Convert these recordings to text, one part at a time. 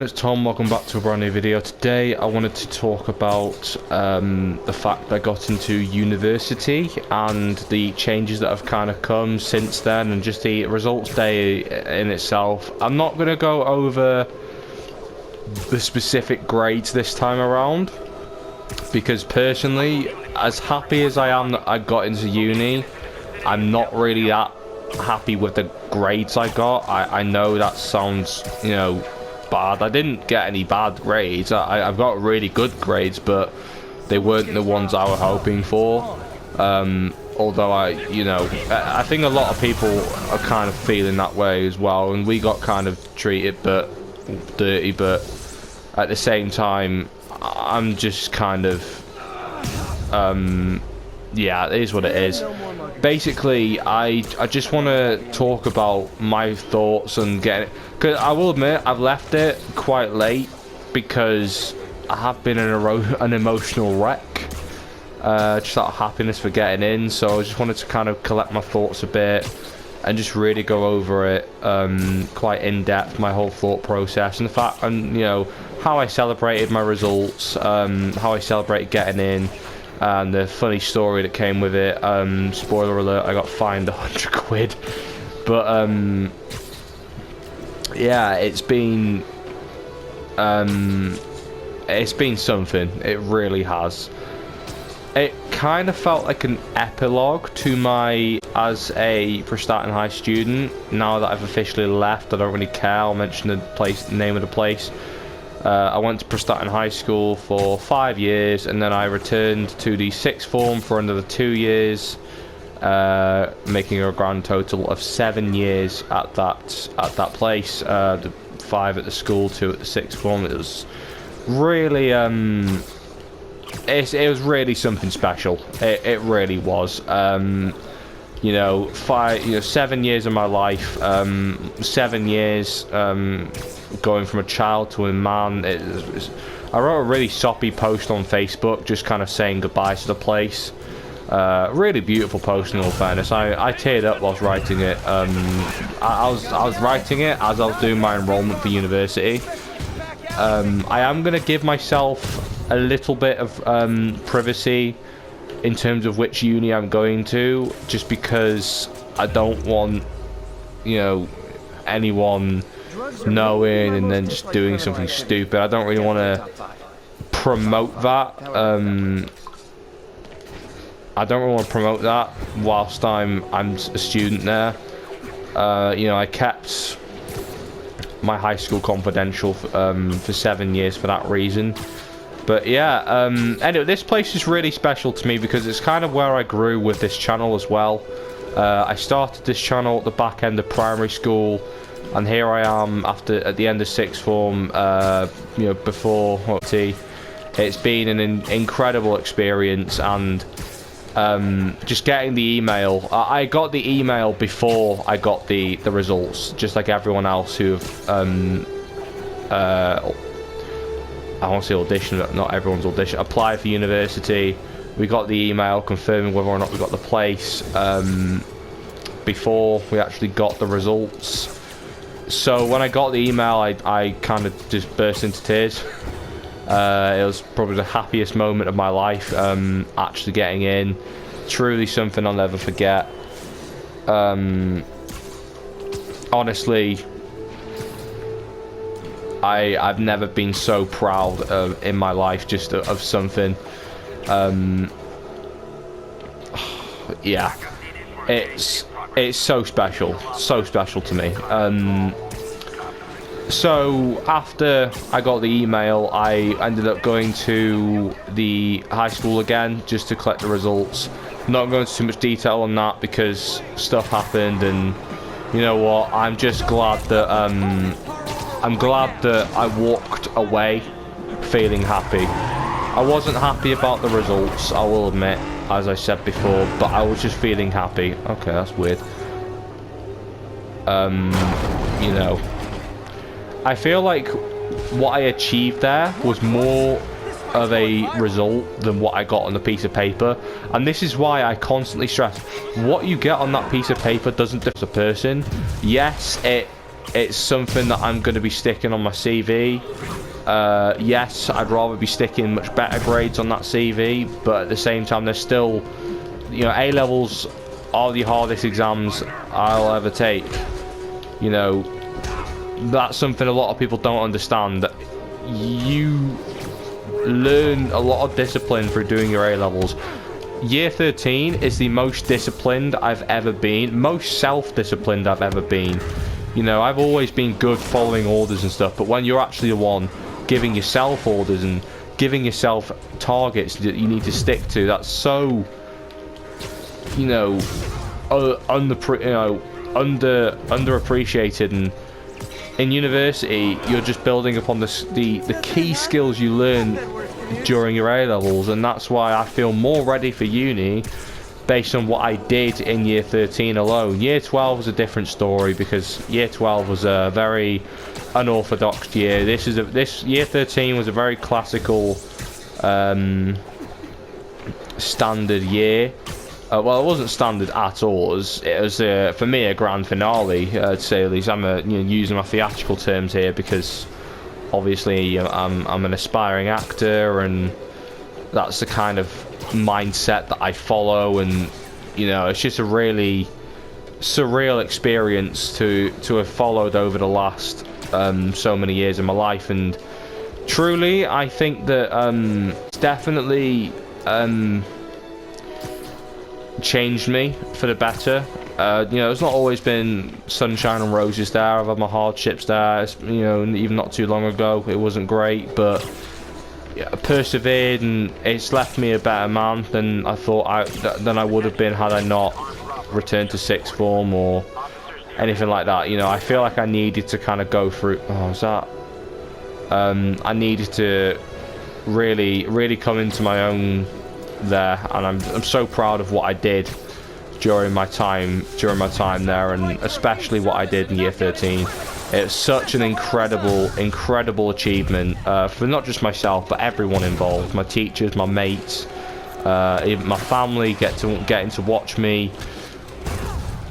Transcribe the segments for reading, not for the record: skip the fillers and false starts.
It's Tom, welcome back to a brand new video. Today I wanted to talk about the fact that I got into university and the changes that have kind of come since then, and just the results day in itself. I'm not going to go over the specific grades this time around, because personally, as happy as I am that I got into uni, I'm not really that happy with the grades I got. I know that sounds, you know, bad. I didn't get any bad grades. I've got really good grades, but they weren't the ones I was hoping for. Although I think a lot of people are kind of feeling that way as well, and we got kind of treated but dirty, but at the same time I'm just kind of yeah, it is what it is. Basically, I just want to talk about my thoughts and get it, because I will admit I've left it quite late because I have been an emotional wreck, just out of happiness for getting in. So I just wanted to kind of collect my thoughts a bit and just really go over it quite in depth, my whole thought process, and the fact, and you know, how I celebrated my results, how I celebrated getting in, and the funny story that came with it. Spoiler alert, I got fined 100 quid. But yeah, it's been something. It really has. It kind of felt like an epilogue to my as a Prestatyn High student. Now that I've officially left, I don't really care. I'll mention the name of the place. I went to Prestatyn High School for 5 years, and then I returned to the sixth form for another 2 years, making a grand total of 7 years at that place. The 5 at the school, 2 at the sixth form. It was really it was really something special. It really was. You know, 7 years of my life, 7 years going from a child to a man. I wrote a really soppy post on Facebook, just kind of saying goodbye to the place. Really beautiful post, in all fairness. I teared up whilst writing it. I was writing it as I was doing my enrollment for university. I am going to give myself a little bit of privacy in terms of which uni I'm going to, just because I don't want, you know, anyone knowing and then just doing something stupid. I don't really want to promote that. I don't really want to promote that whilst I'm a student there. You know, I kept my high school confidential for 7 years for that reason. But yeah, anyway, this place is really special to me because it's kind of where I grew with this channel as well. I started this channel at the back end of primary school, and here I am at the end of sixth form, you know, before tea. It's been an incredible experience, and just getting the email. I got the email before I got the results, just like everyone else who've I want to say audition, not everyone's audition. Apply for university. We got the email confirming whether or not we got the place before we actually got the results. So when I got the email, I kind of just burst into tears. It was probably the happiest moment of my life, actually getting in. Truly something I'll never forget. Honestly, I've never been so proud in my life, just of something. Yeah, it's so special to me. So after I got the email, I ended up going to the high school again just to collect the results. Not going into too much detail on that because stuff happened, and you know what, I'm just glad that I'm glad that I walked away feeling happy. I wasn't happy about the results, I will admit, as I said before, but I was just feeling happy. Okay, that's weird. You know, I feel like what I achieved there was more of a result than what I got on the piece of paper, and this is why I constantly stress what you get on that piece of paper doesn't differ as a person. Yes, it it's something that I'm going to be sticking on my CV. Yes, I'd rather be sticking much better grades on that CV, but at the same time, there's still, you know, A-levels are the hardest exams I'll ever take. You know, that's something a lot of people don't understand, that you learn a lot of discipline through doing your A-levels. Year 13 is the most disciplined I've ever been, most self-disciplined I've ever been. You know, I've always been good following orders and stuff, but when you're actually the one giving yourself orders and giving yourself targets that you need to stick to, that's so, you know, underappreciated. And in university, you're just building upon the key skills you learn during your A-levels, and that's why I feel more ready for uni based on what I did in year 13 alone. Year 12 was a different story, because year 12 was a very unorthodox year. This year 13 was a very classical standard year. Well, it wasn't standard at all. It was for me, a grand finale, to say the least. I'm using my theatrical terms here because obviously I'm an aspiring actor, and that's the kind of mindset that I follow. And you know, it's just a really surreal experience to have followed over the last so many years of my life. And truly, I think that it's definitely changed me for the better. You know, it's not always been sunshine and roses there. I've had my hardships there. You know, even not too long ago, it wasn't great, but I persevered, and it's left me a better man than I thought than I would have been had I not returned to sixth form or anything like that. You know, I feel like I needed to kind of go through. Oh, was that? I needed to really come into my own there, and I'm so proud of what I did during my time there, and especially what I did in year 13. It's such an incredible achievement for not just myself but everyone involved, my teachers, my mates, even my family getting to watch me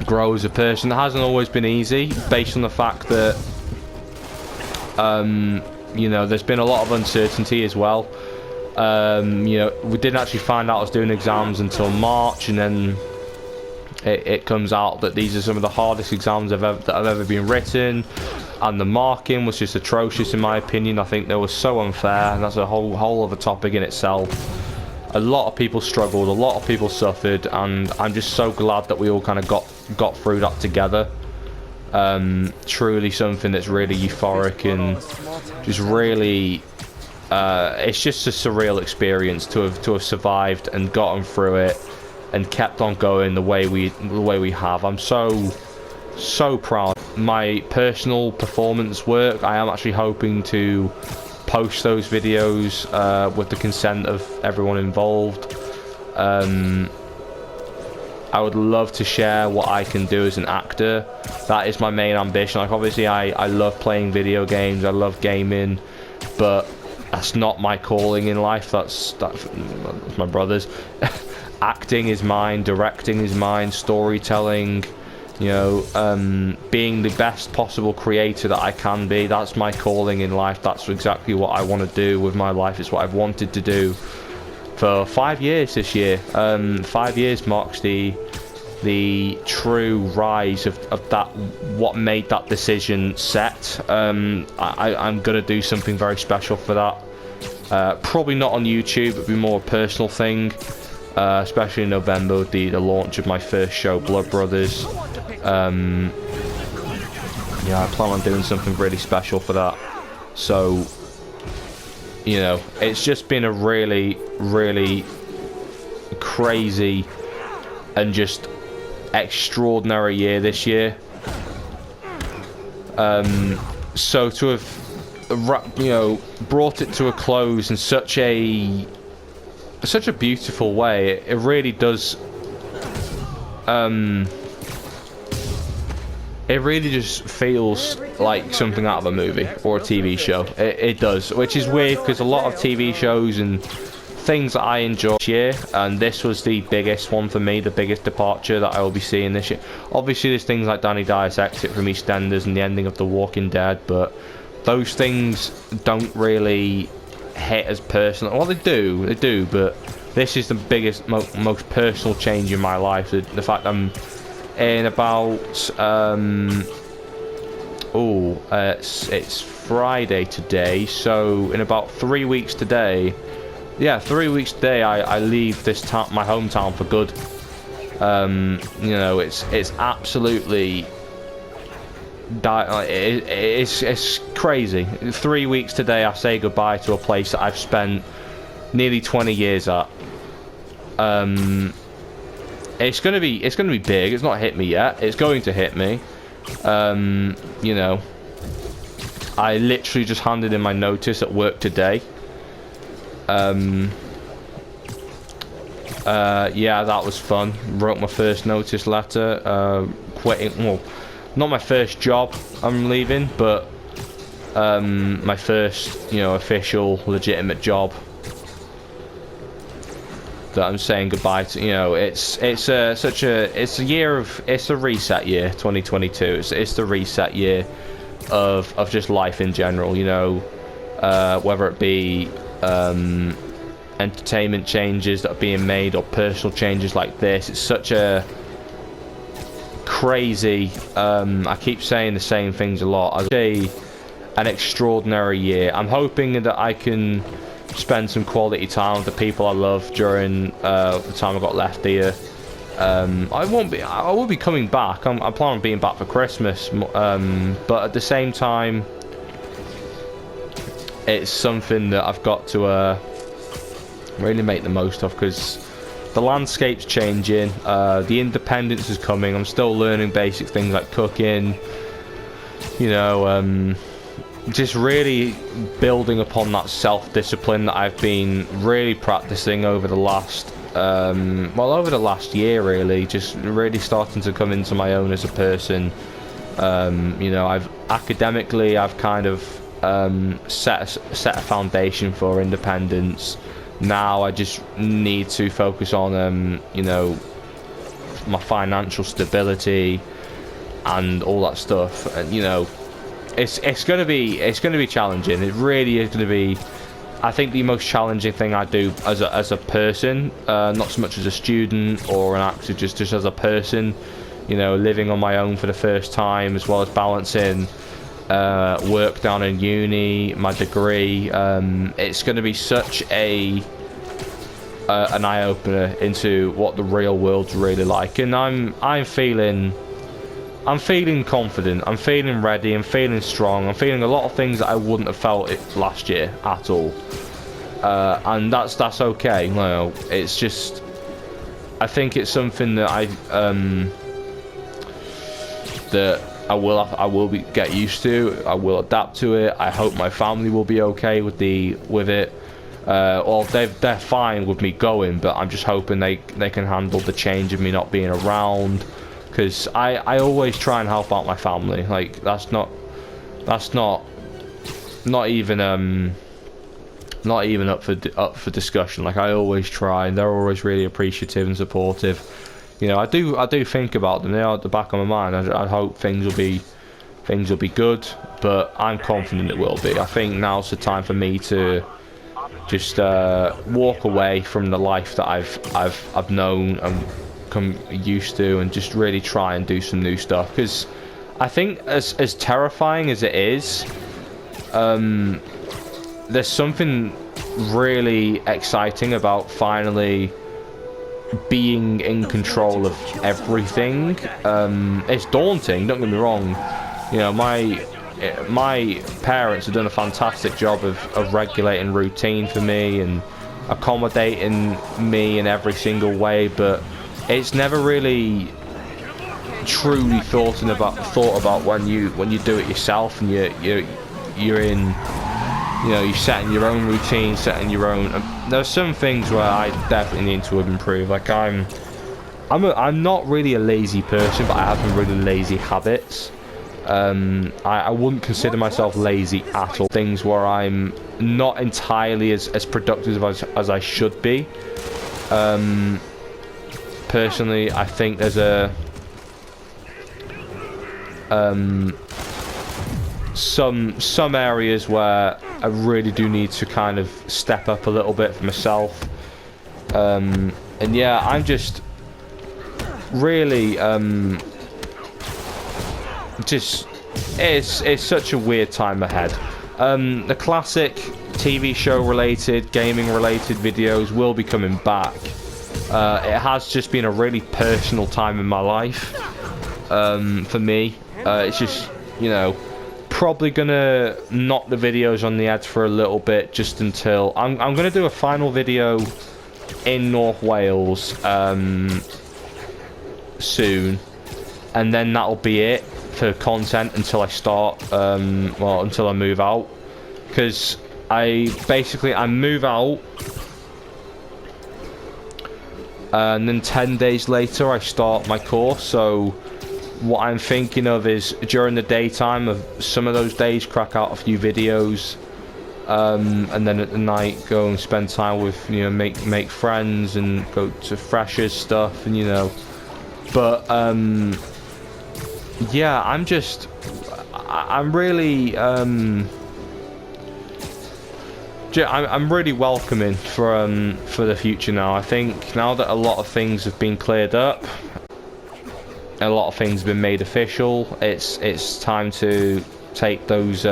grow as a person. It hasn't always been easy, based on the fact that you know, there's been a lot of uncertainty as well. You know, we didn't actually find out I was doing exams until March, and then it comes out that these are some of the hardest exams that have ever been written, and the marking was just atrocious in my opinion. I think they were so unfair, and that's a whole other topic in itself. A lot of people struggled, a lot of people suffered, and I'm just so glad that we all kind of got through that together. Truly something that's really euphoric, and just really it's just a surreal experience to have survived and gotten through it and kept on going the way we have. I'm so proud. My personal performance work, I am actually hoping to post those videos with the consent of everyone involved. I would love to share what I can do as an actor. That is my main ambition. Like, obviously I love playing video games, I love gaming, but that's not my calling in life. That's my brother's. Acting is mine, directing is mine, storytelling, you know, being the best possible creator that I can be. That's my calling in life. That's exactly what I want to do with my life. It's what I've wanted to do for 5 years this year. 5 years marks the true rise of that, what made that decision set. I'm gonna do something very special for that. Probably not on YouTube, it'll be more a personal thing. Especially in November, the launch of my first show, Blood Brothers. Yeah, I plan on doing something really special for that. So, you know, it's just been a really crazy and just extraordinary year this year. So to have, you know, brought it to a close in such a beautiful way, it really does. It really just feels like something out of a movie or a TV show. It does, which is weird because a lot of TV shows and things that I enjoyed this year, and this was the biggest one for me, the biggest departure that I will be seeing this year. Obviously, there's things like Danny Dyer's exit from EastEnders and the ending of The Walking Dead, but those things don't really hit as personal. Well, they do, but this is the biggest, most personal change in my life. The fact I'm in about it's Friday today, so in about 3 weeks today, yeah, 3 weeks today, I leave this town, my hometown, for good. You know, it's absolutely it's crazy. 3 weeks today, I say goodbye to a place that I've spent nearly 20 years at. It's gonna be big. It's not hit me yet. It's going to hit me. You know, I literally just handed in my notice at work today. Yeah, that was fun. Wrote my first notice letter, quitting. Well, not my first job I'm leaving, but my first, you know, official, legitimate job that I'm saying goodbye to. You know, it's a reset year, 2022. It's the reset year of just life in general. You know, whether it be entertainment changes that are being made or personal changes like this. It's such a crazy, I keep saying the same things a lot. I'd say an extraordinary year. I'm hoping that I can spend some quality time with the people I love during the time I've got left here. I will be coming back. I'm planning on being back for Christmas, but at the same time, it's something that I've got to really make the most of, because the landscape's changing, the independence is coming. I'm still learning basic things like cooking, you know, just really building upon that self-discipline that I've been really practicing over the last over the last year, really. Just really starting to come into my own as a person. You know, I've kind of set a foundation for independence. Now I just need to focus on you know, my financial stability and all that stuff. And you know, it's gonna be challenging. It really is gonna be, I think, the most challenging thing I do as a person, not so much as a student or an actor, just as a person. You know, living on my own for the first time, as well as balancing work down in uni, my degree. It's going to be such an eye-opener into what the real world's really like, and I'm feeling confident, I'm feeling ready, I'm feeling strong, I'm feeling a lot of things that I wouldn't have felt it last year at all, and that's okay. You know, it's just, I think it's something that I will get used to. I will adapt to it. I hope my family will be okay with it. Or they're fine with me going, but I'm just hoping they can handle the change of me not being around. Because I always try and help out my family. Like, that's not even up for discussion. Like, I always try, and they're always really appreciative and supportive. You know, I do think about them. They are at the back of my mind. I hope things will be good, but I'm confident it will be. I think now's the time for me to just walk away from the life that I've known and come used to, and just really try and do some new stuff. Because I think, as terrifying as it is, there's something really exciting about finally being in control of everything. It's daunting, don't get me wrong. You know, my parents have done a fantastic job of regulating routine for me and accommodating me in every single way, but it's never really truly thought about when you do it yourself, and you're in, you know, you're setting your own routine, setting your own. There's some things where I definitely need to improve. Like, I'm not really a lazy person, but I have some really lazy habits. I wouldn't consider myself lazy at all. Things where I'm not entirely as productive as I should be. Personally, I think there's some areas where I really do need to kind of step up a little bit for myself. And yeah, I'm just really it's such a weird time ahead. The classic TV show related, gaming related videos will be coming back. It has just been a really personal time in my life for me. It's just, you know, probably gonna knock the videos on the head for a little bit, just until I'm gonna do a final video in North Wales soon, and then that'll be it for content until I start well, until I move out, because I move out and then 10 days later I start my course. So what I'm thinking of is, during the daytime of some of those days, crack out a few videos, and then at the night go and spend time with, you know, make friends and go to Freshers stuff, and you know. But yeah, I'm really I'm really welcoming for the future now. I think now that a lot of things have been cleared up, a lot of things have been made official, it's time to take those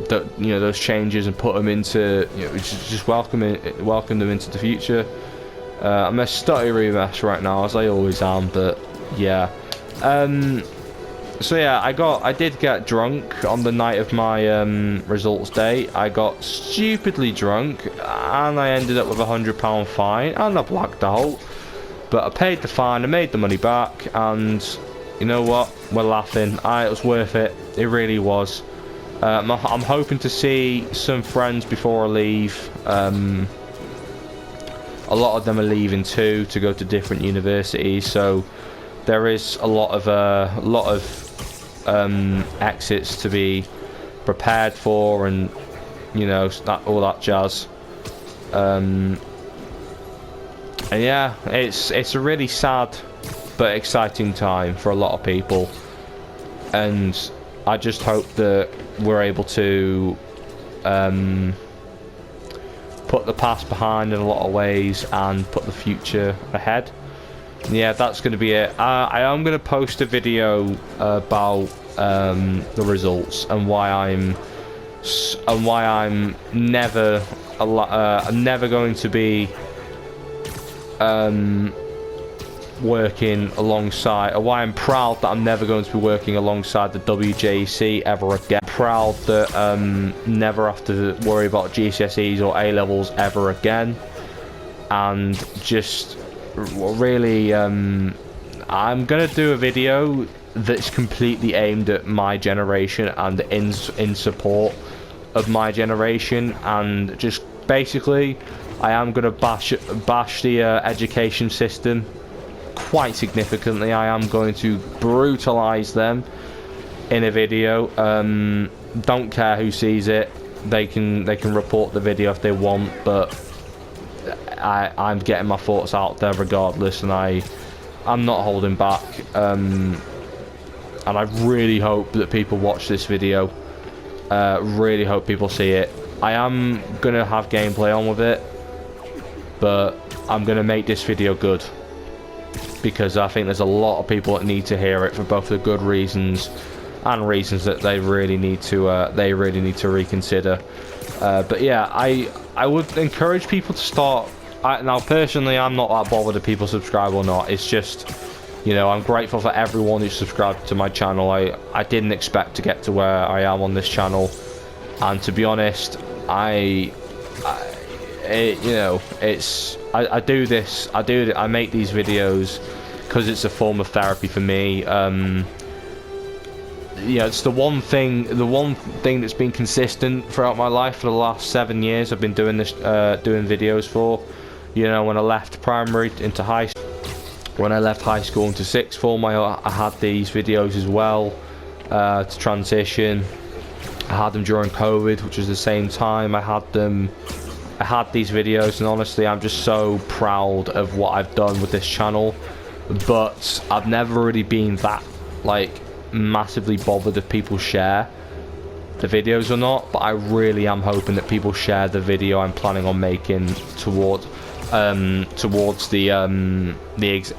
those changes and put them into, you know, just welcome them into the future. I'm a stuttery mess right now, as I always am, but yeah. So yeah, I did get drunk on the night of my results day. I got stupidly drunk, and I ended up with a £100 fine, and I blacked out. But I paid the fine, I made the money back, and you know what? We're laughing. It was worth it. It really was. I'm hoping to see some friends before I leave. A lot of them are leaving too, to go to different universities, so there is a lot of exits to be prepared for, and you know, all that jazz. And yeah, it's a really sad but exciting time for a lot of people, and I just hope that we're able to put the past behind in a lot of ways and put the future ahead. Yeah, that's going to be it. I am going to post a video about the results and why I'm never going to be working alongside, or why I'm proud that I'm never going to be working alongside the WJC ever again. Proud that never have to worry about GCSEs or A-levels ever again, and just really I'm gonna do a video that's completely aimed at my generation and in support of my generation, and just basically I am gonna bash the education system quite significantly. I am going to brutalize them in a video. Don't care who sees it. They can report the video if they want, but I'm getting my thoughts out there regardless, and I'm not holding back. And I really hope that people watch this video. Really hope people see it. I am gonna have gameplay on with it, but I'm gonna make this video good, because I think there's a lot of people that need to hear it, for both the good reasons and reasons that they really need to reconsider. But yeah, I would encourage people to start. Now personally, I'm not that bothered if people subscribe or not. It's just, you know, I'm grateful for everyone who subscribed to my channel. I didn't expect to get to where I am on this channel, and to be honest, I make these videos because it's a form of therapy for me. Yeah, it's the one thing that's been consistent throughout my life for the last 7 years. I've been doing this, doing videos for, you know, when I left primary into high school. When I left high school into sixth form, I had these videos as well to transition. I had them during COVID, which was the same time I had them. I had these videos, and honestly, I'm just so proud of what I've done with this channel. But I've never really been that, like, massively bothered if people share the videos or not. But I really am hoping that people share the video I'm planning on making towards the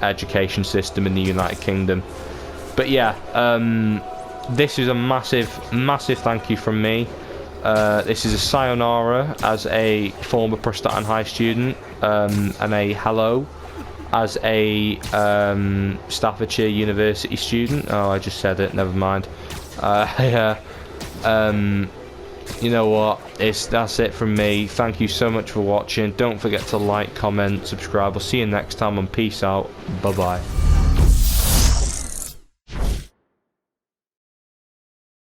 education system in the United Kingdom. But yeah, this is a massive thank you from me. This is a sayonara as a former Prestatyn High student, and a hello as a Staffordshire University student. Oh, I just said it, never mind. Yeah. You know what, that's it from me. Thank you so much for watching. Don't forget to like, comment, subscribe. I'll see you next time, and peace out. Bye bye.